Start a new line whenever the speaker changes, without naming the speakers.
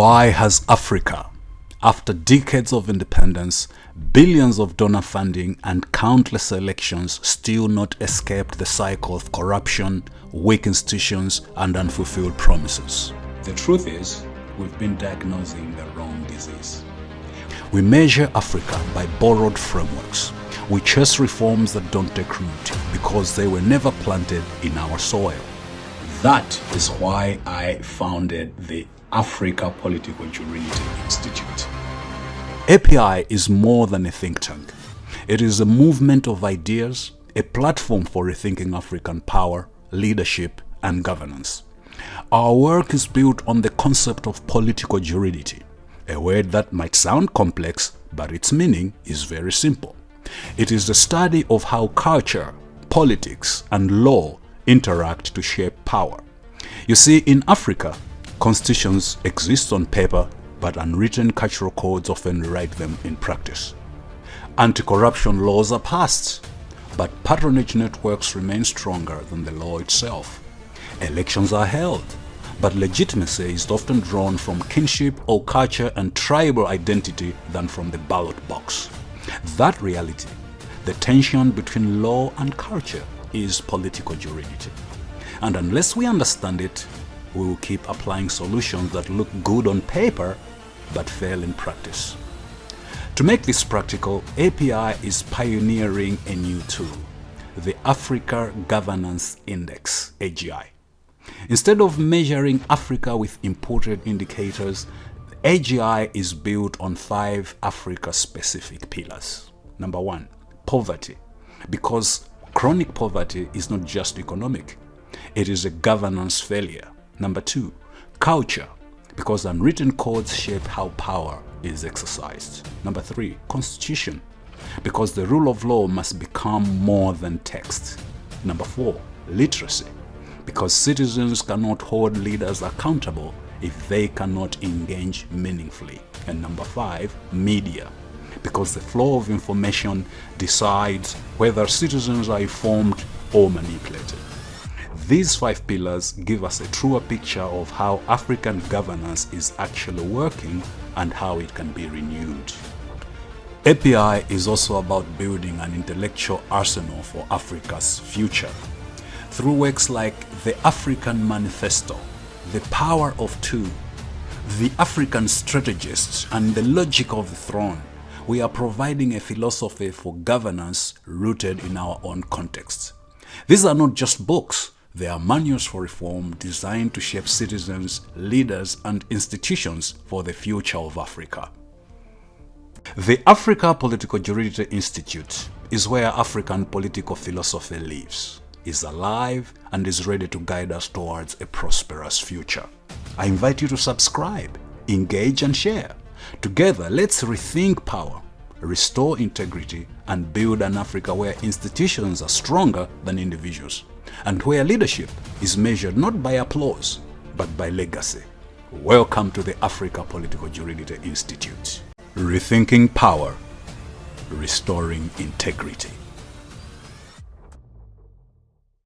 Why has Africa, after decades of independence, billions of donor funding and countless elections, still not escaped the cycle of corruption, weak institutions, and unfulfilled promises? The truth is, we've been diagnosing the wrong disease. We measure Africa by borrowed frameworks. We chase reforms that don't take root because they were never planted in our soil. That is why I founded the Africa Politicojuridity Institute. API is more than a think tank. It is a movement of ideas, a platform for rethinking African power, leadership, and governance. Our work is built on the concept of political juridity, a word that might sound complex, but its meaning is very simple. It is the study of how culture, politics, and law interact to shape power. You see, in Africa, constitutions exist on paper, but unwritten cultural codes often rewrite them in practice. Anti-corruption laws are passed, but patronage networks remain stronger than the law itself. Elections are held, but legitimacy is often drawn from kinship or culture and tribal identity than from the ballot box. That reality, the tension between law and culture, is political juridity. And unless we understand it, we will keep applying solutions that look good on paper but fail in practice. To make this practical, API is pioneering a new tool, the Africa Governance Index, AGI. Instead of measuring Africa with imported indicators, AGI is built on 5 Africa-specific pillars. Number 1, poverty, because chronic poverty is not just economic, it is a governance failure. Number 2, culture, because unwritten codes shape how power is exercised. Number 3, constitution, because the rule of law must become more than text. Number 4, literacy, because citizens cannot hold leaders accountable if they cannot engage meaningfully. And number 5, media, because the flow of information decides whether citizens are informed or manipulated. These 5 pillars give us a truer picture of how African governance is actually working and how it can be renewed. API is also about building an intellectual arsenal for Africa's future. Through works like the African Manifesto, the Power of Two, the African Strategists, and the Logic of the Throne, we are providing a philosophy for governance rooted in our own context. These are not just books. They are manuals for reform designed to shape citizens, leaders, and institutions for the future of Africa. The Africa Politicojuridity Institute is where African political philosophy lives, is alive, and is ready to guide us towards a prosperous future. I invite you to subscribe, engage, and share. Together, let's rethink power, restore integrity, and build an Africa where institutions are stronger than individuals, and where leadership is measured not by applause, but by legacy. Welcome to the Africa Politicojuridity Institute. Rethinking power, restoring integrity.